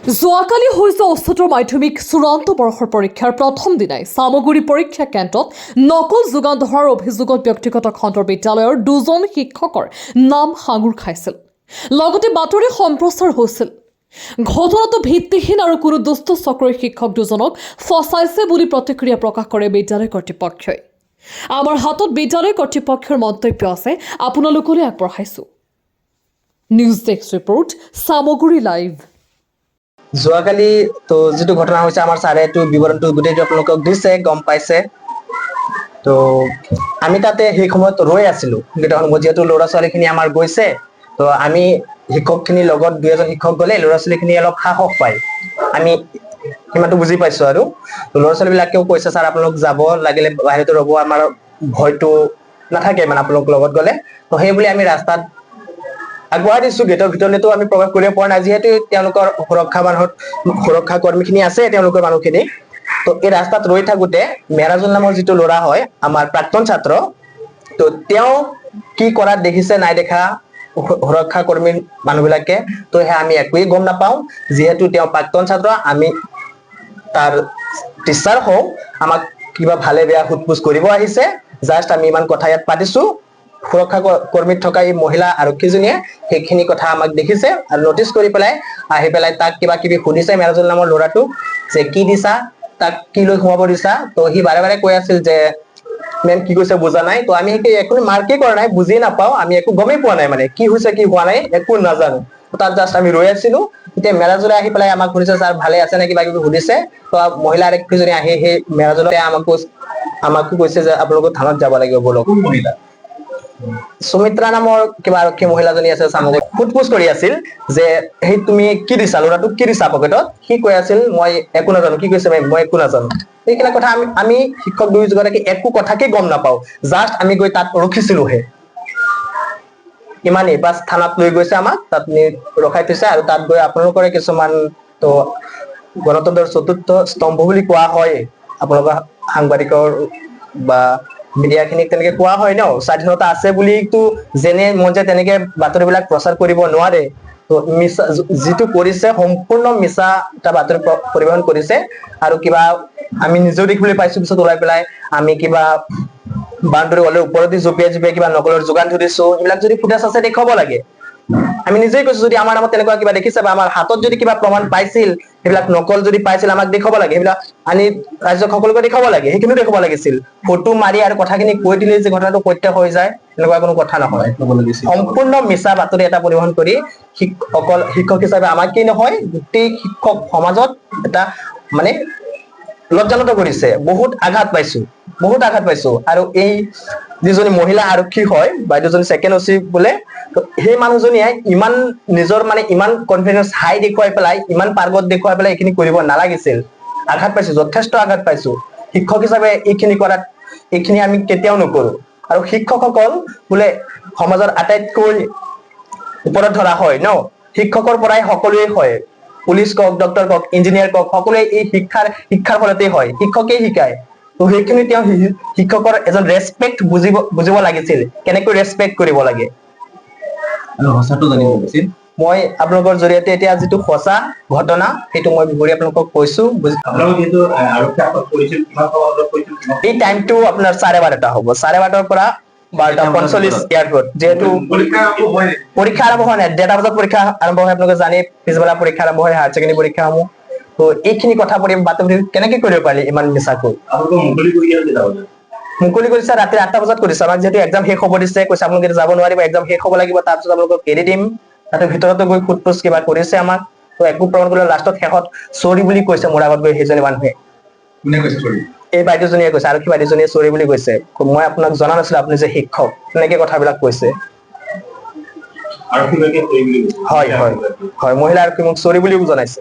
যোৱাকালি হৈছে উচ্চতৰ মাধ্যমিক চূড়ান্ত বৰ্ষৰ পৰীক্ষাৰ প্ৰথম দিনাই চামগুৰি পৰীক্ষা কেন্দ্ৰত নকল যোগান ধৰাৰ অভিযোগত ব্যক্তিগত খণ্ডৰ বিদ্যালয়ৰ দুজন শিক্ষকৰ নাম সাঙুৰ খাইছিল। লগতে বাতৰি সম্প্ৰচাৰ হৈছিল। ঘটনাটো ভিত্তিহীন আৰু কোনো দুষ্ট চক্ৰই শিক্ষক দুজনক ফচাইছে বুলি প্ৰতিক্ৰিয়া প্ৰকাশ কৰে বিদ্যালয় কৰ্তৃপক্ষই। আমাৰ হাতত বিদ্যালয় কৰ্তৃপক্ষৰ মন্তব্য আছে, আপোনালোকলৈ আগবঢ়াইছোঁ। News desk report, Samaguri live. যোৱাকালি তো যেটো ঘটনা হৈছে আমাৰ ছাৰে এইটো বিৱৰণটো গোটেইটো আপোনালোকক দিছে, গম পাইছে। তো আমি তাতে সেই সময়ত ৰৈ আছিলোঁ, যিহেতু ল'ৰা ছোৱালীখিনি আমাৰ গৈছে, তো আমি শিক্ষকখিনিৰ লগত দুই এজন শিক্ষক গ'লে ল'ৰা ছোৱালীখিনি অলপ সাহস পায়। আমি সিমানটো বুজি পাইছোঁ আৰু ল'ৰা ছোৱালীবিলাকেও কৈছে, ছাৰ আপোনালোক যাব লাগিলে বাহিৰতে ৰ'ব, আমাৰ ভয়টো নাথাকে মানে আপোনালোক লগত গ'লে। তো সেইবুলি আমি ৰাস্তাত আগবঢ়াই দিছোঁ। গেটৰ ভিতৰলৈতো আমি প্ৰৱেশ কৰিব পৰা নাই, যিহেতু তেওঁলোকৰ সুৰক্ষা কৰ্মীখিনি আছে, তেওঁলোকৰ মানুহখিনি। তো এই ৰাস্তাত ৰৈ থাকোঁতে মেৰাজুল নামৰ যিটো ল'ৰা হয়, আমাৰ প্ৰাক্তন ছাত্ৰ, তো তেওঁ কি কৰাত দেখিছে নাই দেখা সুৰক্ষা কৰ্মীৰ মানুহবিলাকে, তো সেয়া আমি একোৱেই গম নাপাওঁ। যিহেতু তেওঁ প্ৰাক্তন ছাত্ৰ, আমি তাৰ টিচাৰ হওঁ, আমাক কিবা ভালে বেয়া সোধ পোছ কৰিব আহিছে। জাষ্ট আমি ইমান কথা ইয়াত পাতিছোঁ। সুৰক্ষা কৰ্মীত থকা এই মহিলা আৰক্ষীজনীয়ে সেইখিনি কথা আমাক দেখিছে আৰু নটিচ কৰি পেলাই আহি পেলাই তাক কিবা কিবি সুধিছে মেৰাজুল নামৰ ল'ৰাটোক, যে কি দিছা, তাক কি লৈ সোমাব দিছা। তো সি বাৰে বাৰে কৈ আছিল যে মেম কি কৈছে বুজা নাই। তো আমি একো মাৰ্কেই কৰা নাই, বুজি নাপাওঁ, আমি একো গমেই পোৱা নাই, মানে কি হৈছে কি হোৱা নাই একো নাজানো। তাত জাষ্ট আমি ৰৈ আছিলোঁ। এতিয়া মেৰাজুলে আহি পেলাই আমাক সুধিছে, ছাৰ ভালে আছে নে, কিবা কিবি সুধিছে। তো মহিলা আৰক্ষীজনী আহি সেই মেৰাজুলে আমাকো কৈছে যে আপোনালোকৰ থানাত যাব লাগিব বলক। সুমিত্ৰা নামৰ কিবা আৰক্ষী মহিলাজনী আছে, চামগুৰিত সোধ পোছ কৰি আছিল যে সেই তুমি কি দিছা, ল'ৰাটোক কি দিছা পকেটত। সি কৈ আছিল মই একো নাজানো। কি কৈছে মেম, মই একো নাজানো। সেইখিনি কথা আমি শিক্ষক দুয়োগৰাকী একো কথাকে গম নাপাওঁ। জাষ্ট আমি গৈ তাত ৰখিছিলোহে, ইমানেই। বাছ থানাত লৈ গৈছে আমাক, তাত ৰখাই থৈছে। আৰু তাত গৈ আপোনালোকৰে কিছুমান তো গণতন্ত্ৰৰ চতুৰ্থ স্তম্ভ বুলি কোৱা হয়, আপোনালোকৰ সাংবাদিকৰ বা মিডিয়াখিনিক তেনেকে কোৱা হয় ন, স্বাধীনতা আছে বুলিতো যেনে মন যায় তেনেকে বাতৰিবিলাক প্ৰচাৰ কৰিব নোৱাৰে। তো মিছা যিটো কৰিছে সম্পূৰ্ণ মিছা এটা বাতৰি পৰিৱেশন কৰিছে। আৰু কিবা আমি নিজেও দেখিবলৈ পাইছোঁ, পিছত ওলাই পেলাই আমি কিবা বাউণ্ডৰী ৱালৰ ওপৰতে জঁপিয়াই কিবা নকলৰ যোগান ধৰিছোঁ। এইবিলাক যদি ফুটেজ আছে দেখুৱাব লাগে। আমি নিজেই কৈছোঁ, যদি আমাৰ নামত তেনেকুৱা কিবা দেখিছে বা আমাৰ হাতত যদি কিবা প্ৰমাণ পাইছিল, সেইবিলাক নকল যদি পাইছিল, আমাক দেখুৱাব লাগে। সেইবিলাক আনি ৰাজ্যক সকলোকে দেখুৱাব লাগে। সেইখিনিও দেখুৱাব লাগিছিল। ফটো মাৰি আৰু কথাখিনি কৈ দিলে যে ঘটনাটো সত্য হৈ যায়, এনেকুৱা কোনো কথা নহয়। সম্পূৰ্ণ মিছা বাতৰি এটা পৰিবহন কৰি অকল শিক্ষক হিচাপে আমাকেই নহয়, গোটেই শিক্ষক সমাজত এটা মানে লজ্জানত কৰিছে। বহুত আঘাত পাইছোঁ। আৰু এই যিজনী মহিলা আৰক্ষী হয়, বাইদেউজনী ছেকেণ্ড অচি বোলে, সেই মানুহজনীয়ে ইমান নিজৰ মানে ইমান কনফিডেন্স হাই দেখুৱাই পেলাই, ইমান পাৰ্গত দেখুৱাই পেলাই এইখিনি কৰিব নালাগিছিল। আঘাত পাইছোঁ, যথেষ্ট আঘাত পাইছোঁ। শিক্ষক হিচাপে এইখিনি আমি কেতিয়াও নকৰোঁ। আৰু শিক্ষকসকল বোলে সমাজৰ আটাইতকৈ ওপৰত ধৰা হয় ন, শিক্ষকৰ পৰাই সকলোৱে হয়। পুলিচ কওক, ডক্টৰ কওক, ইঞ্জিনিয়াৰ কওক, সকলোৱে এই শিক্ষাৰ ফলতেই হয়। শিক্ষকেই শিকায়। তো সেইখিনি তেওঁ শিক্ষকৰ এজন ৰেচপেক্ট বুজিব লাগিছিল, কেনেকৈ ৰেচপেক্ট কৰিব লাগে। মই আপোনালোকৰ জৰিয়তে এতিয়া যিটো সঁচা ঘটনা, সেইটো মই বিৱৰি আপোনালোকক কৈছোঁ। এই টাইমটো আপোনাৰ 12:30 হ'ব। 12:30 পৰা 12:45 এয়াৰপোৰ্ট। যিহেতু পৰীক্ষা আৰম্ভ হোৱা নাই, 1:30 বজাত পৰীক্ষা আৰম্ভ হয়, আপোনালোকে জানে। পিছবেলা পৰীক্ষা আৰম্ভ হয়, হায়াৰ ছেকেণ্ডেৰী পৰীক্ষাসমূহ। তো এইখিনি কথা বাতৰি কেনেকে কৰিব পাৰি ইমান মিছাকৈ। মুকলি কৰিছে ৰাতি 8টা বজাত কৰিছে। আমাক যিহেতু এক্সাম শেষ হ'ব দিছে, কৈছে আপোনালোকে যাব নোৱাৰিব, এক্সাম শেষ হ'ব লাগিব, তাৰপিছত আপোনালোকক এৰি দিম। তাতে ভিতৰতে গৈ সোধ পোছ কিবা কৰিছে আমাক। তো একো প্ৰমাণ কৰিলে লাষ্টত শেষত চৰি বুলি কৈছে মোৰ আগত গৈ সেইজনী মানুহে। এই বাইদেউজনীয়ে কৈছে, আৰক্ষী বাইদেউজনীয়ে চৰি বুলি কৈছে। মই আপোনাক জনা নাছিলো আপুনি যে শিক্ষক, এনেকে কথাবিলাক কৈছে। হয়, মহিলা আৰক্ষী মোক চৰি বুলিও জনাইছে।